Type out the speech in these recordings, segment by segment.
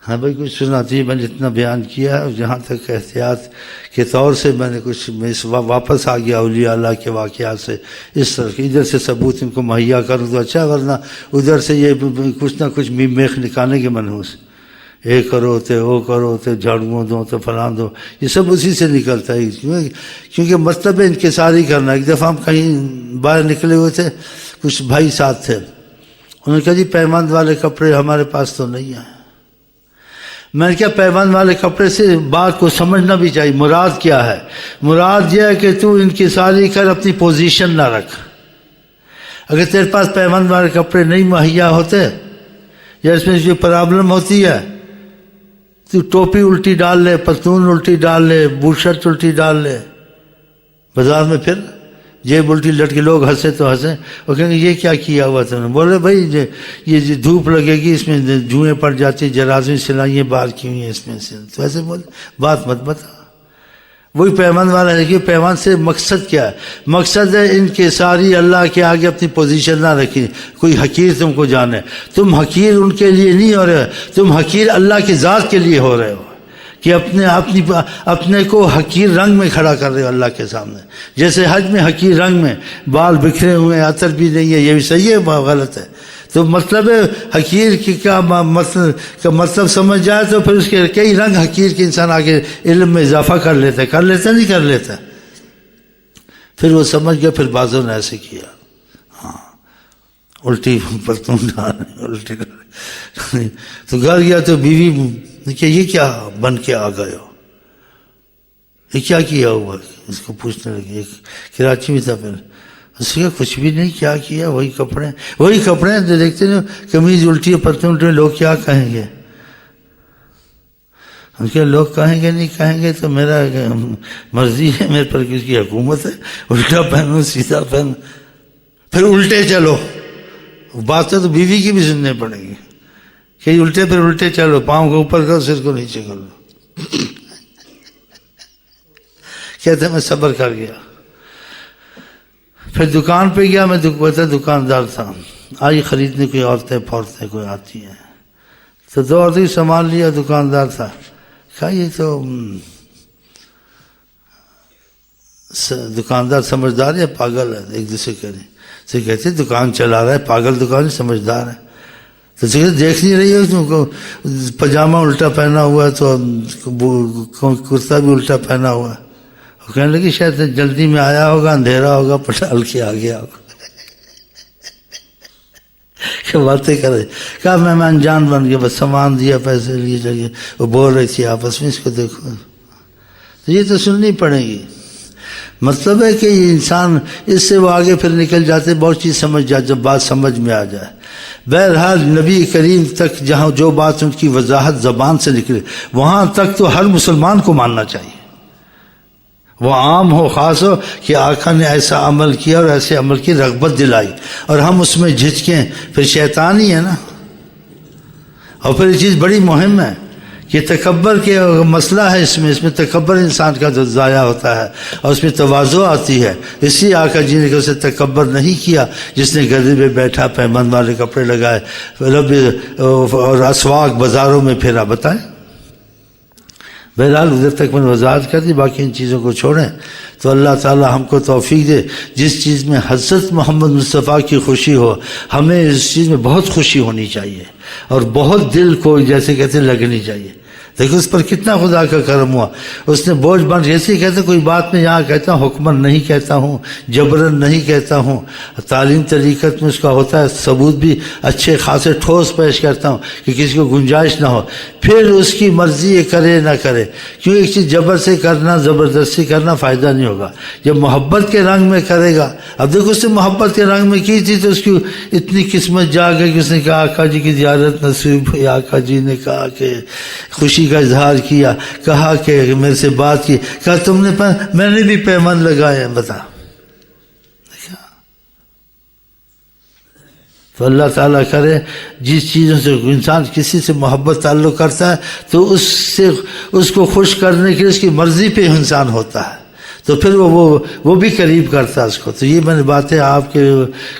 ہاں بھائی کچھ سنا چاہیے، میں نے اتنا بیان کیا ہے، اور جہاں تک احتیاط کے طور سے میں نے کچھ میں واپس آ گیا اولیاء اللہ کے واقعات سے، اس طرح کہ ادھر سے ثبوت ان کو مہیا کروں تو اچھا، ورنہ ادھر سے یہ کچھ نہ کچھ میخ نکالنے کے منحوس، اے کرو تے وہ کرو تے جھاڑوؤں دو تے فلاں دو، یہ سب اسی سے نکلتا ہے، کیونکہ مطلب ہے انکساری کرنا۔ ایک دفعہ ہم کہیں باہر نکلے ہوئے تھے، کچھ بھائی ساتھ تھے، انہوں نے کہا جی پیمند والے کپڑے ہمارے پاس تو نہیں ہیں۔ میں نے کہا پیمند والے کپڑے سے بات کو سمجھنا بھی چاہیے، مراد کیا ہے؟ مراد یہ ہے کہ تو انکساری کر، اپنی پوزیشن نہ رکھ۔ اگر تیرے پاس پیمند والے کپڑے نہیں مہیا ہوتے یا اس میں جو پرابلم ہوتی ہے، تو ٹوپی الٹی ڈال لے، پتلون الٹی ڈال لے، بوٹ شرٹ الٹی ڈال لے، بازار میں پھر جیب الٹی لٹ کے لوگ ہنسے تو ہنسیں، وہ کہیں گے یہ کیا کیا ہوا تھا؟ بولے بھائی یہ دھوپ لگے گی، اس میں جوئیں پڑ جاتی، جرازیں سلائیاں باہر کی ہوئی ہیں اس میں سے، تو ایسے بولے بات مت بتا۔ وہی پیمند والا ہے کہ پیمند سے مقصد کیا ہے؟ مقصد ہے انکساری، اللہ کے آگے اپنی پوزیشن نہ رکھی، کوئی حقیر تم کو جانے، تم حقیر ان کے لیے نہیں ہو رہے، تم حقیر اللہ کی ذات کے لیے ہو رہے ہو، کہ اپنے کو حقیر رنگ میں کھڑا کر رہے ہو اللہ کے سامنے۔ جیسے حج میں حقیر رنگ میں، بال بکھرے ہوئے، عطر بھی نہیں ہے، یہ بھی صحیح ہے غلط ہے؟ تو مطلب ہے حقیر کی کا مطلب سمجھ جائے تو پھر اس کے کئی رنگ حقیر کے انسان آگے علم میں اضافہ کر لیتا نہیں کر لیتا، پھر وہ سمجھ گیا، پھر بعضوں نے ایسے کیا، ہاں الٹی پرتون ڈالے، الٹی تو گھر گیا تو بیوی کہ یہ کیا بن کے آ گئے ہو، یہ کیا ہوا؟ اس کو پوچھنے لگی، کراچی میں تھا پھر، اس نے کچھ بھی نہیں، کیا وہی کپڑے ہیں جو دیکھتے ہیں، قمیض الٹی ہے، پتلون الٹی، لوگ کیا کہیں گے؟ ہم کیا لوگ کہیں گے نہیں کہیں گے تو میرا مرضی ہے، میرے پر کس کی حکومت ہے، الٹا پہنو سیدھا پہنو، پھر الٹے چلو، باتیں تو بیوی کی بھی سننے پڑیں گی کہ الٹے پھر الٹے چلو، پاؤں کو اوپر کرو، سر کو نیچے کر لو۔ کہتے میں صبر کر گیا، پھر دکان پہ گیا، میں دکاندار تھا، آئی خریدنے، کوئی عورتیں پھورتیں کوئی آتی ہیں، تو دو عورتیں سامان لیا، دکاندار تھا، کہا یہ تو دکاندار سمجھدار ہے پاگل ہے، ایک دوسرے سے کہتے دکان چلا رہا ہے پاگل، دکان سمجھدار ہے، تو دیکھ نہیں رہی ہے تم کو، پاجامہ الٹا پہنا ہوا ہے تو کرتا بھی الٹا پہنا ہوا ہے، وہ کہنے لگی شاید جلدی میں آیا ہوگا، اندھیرا ہوگا، پٹال کے آ گیا ہوگا، کہ باتیں کر رہے، کہا میں انجان بن گیا، بس سامان دیا، پیسے لیے جگہ، وہ بول رہی تھی آپس میں، اس کو دیکھو، تو یہ تو سننی پڑے گی۔ مطلب ہے کہ یہ انسان اس سے وہ آگے پھر نکل جاتے، بہت چیز سمجھ جائے، جب بات سمجھ میں آ جائے۔ بہرحال نبی کریم تک جہاں جو بات ان کی وضاحت زبان سے نکلے، وہاں تک تو ہر مسلمان کو ماننا چاہیے، وہ عام ہو خاص ہو، کہ آقا نے ایسا عمل کیا اور ایسے عمل کی رغبت دلائی، اور ہم اس میں جھجکیں، پھر شیطان ہی ہے نا۔ اور پھر یہ چیز بڑی مہم ہے کہ تکبر کے مسئلہ ہے، اس میں تکبر انسان کا ضائع ہوتا ہے، اور اس میں تواضع آتی ہے۔ اسی آقا جی نے اسے تکبر نہیں کیا، جس نے گدے پہ بیٹھا، پیمند والے کپڑے لگائے، رب اور اسواق بازاروں میں پھرا، بتائیں۔ بہرحال ادھر تک میں نے وضاحت کر دی، باقی ان چیزوں کو چھوڑیں تو اللہ تعالی ہم کو توفیق دے، جس چیز میں حضرت محمد مصطفیٰ کی خوشی ہو، ہمیں اس چیز میں بہت خوشی ہونی چاہیے، اور بہت دل کو جیسے کہتے لگنی چاہیے۔ دیکھو اس پر کتنا خدا کا کرم ہوا، اس نے بوجھ بن، جیسے کہتے کوئی بات میں یہاں کہتا ہوں، حکمن نہیں کہتا ہوں، جبرن نہیں کہتا ہوں، تعلیم طریقت میں اس کا ہوتا ہے، ثبوت بھی اچھے خاصے ٹھوس پیش کرتا ہوں کہ کسی کو گنجائش نہ ہو، پھر اس کی مرضی یہ کرے نہ کرے، کیوں ایک چیز جبر سے کرنا، زبردستی کرنا فائدہ نہیں ہوگا، جب محبت کے رنگ میں کرے گا۔ اب دیکھو اس نے محبت کے رنگ میں کی تھی تو اس کی اتنی قسمت جا گئی کہ اس نے کہا آقا جی کی زیارت نصیب ہوئی، آقا جی نے کہا کہ خوشی کا اظہار کیا، کہا کہ میرے سے بات کی، کہا تم نے میں نے بھی پیمند لگائے، بتا۔ تو اللہ تعالیٰ کرے جس چیزوں سے انسان کسی سے محبت تعلق کرتا ہے تو اس کو خوش کرنے کے لیے اس کی مرضی پہ انسان ہوتا ہے، تو تو پھر وہ بھی قریب کرتا اس کو. تو یہ میں نے باتیں آپ کے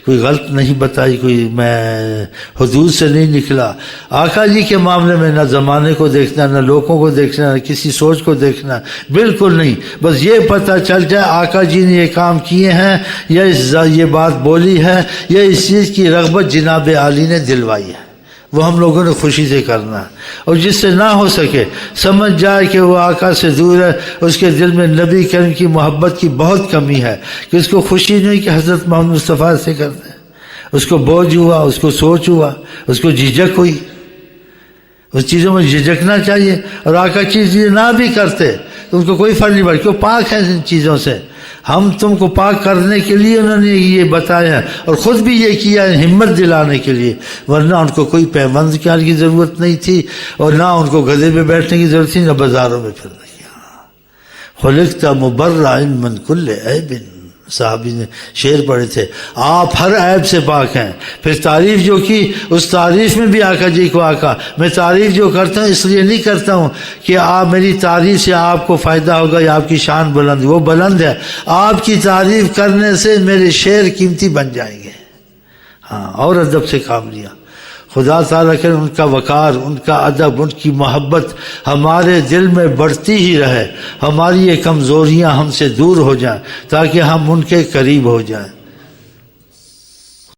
کوئی غلط نہیں بتائی، کوئی میں حدود سے نہیں نکلا. آقا جی کے معاملے میں نہ زمانے کو دیکھنا، نہ لوگوں کو دیکھنا، نہ کسی سوچ کو دیکھنا، بالکل نہیں. بس یہ پتہ چل جائے آقا جی نے یہ کام کیے ہیں، یا یہ بات بولی ہے، یا اس چیز کی رغبت جناب عالی نے دلوائی ہے، وہ ہم لوگوں نے خوشی سے کرنا ہے. اور جس سے نہ ہو سکے سمجھ جائے کہ وہ آقا سے دور ہے، اس کے دل میں نبی کریم کی محبت کی بہت کمی ہے، کہ اس کو خوشی نہیں کہ حضرت محمد مصطفیٰ سے کرتے ہیں. اس کو بوجھ ہوا، اس کو سوچ ہوا، اس کو جھجک ہوئی. اس چیزوں میں جھجکنا چاہیے. اور آقا چیزیں نہ بھی کرتے تو ان کو کوئی فرق نہیں پڑتا، کیوں پاک ہے ان چیزوں سے. ہم تم کو پاک کرنے کے لیے انہوں نے یہ بتایا، اور خود بھی یہ کیا ہمت دلانے کے لیے، ورنہ ان کو کوئی پیوند کی ضرورت نہیں تھی، اور نہ ان کو گدھے پہ بیٹھنے کی ضرورت تھی، نہ بازاروں میں پھرنے کی. خلقت مبرأ من کل عیب، صحابی نے شعر پڑھے تھے، آپ ہر عیب سے پاک ہیں. پھر تعریف جو کی، اس تعریف میں بھی آقا جی کو آقا، میں تعریف جو کرتا ہوں اس لیے نہیں کرتا ہوں کہ آپ میری تعریف سے آپ کو فائدہ ہوگا یا آپ کی شان بلند، وہ بلند ہے. آپ کی تعریف کرنے سے میرے شعر قیمتی بن جائیں گے. ہاں، اور ادب سے کام لیا. خدا تعالیٰ کہ ان کا وقار، ان کا ادب، ان کی محبت ہمارے دل میں بڑھتی ہی رہے، ہماری یہ کمزوریاں ہم سے دور ہو جائیں، تاکہ ہم ان کے قریب ہو جائیں.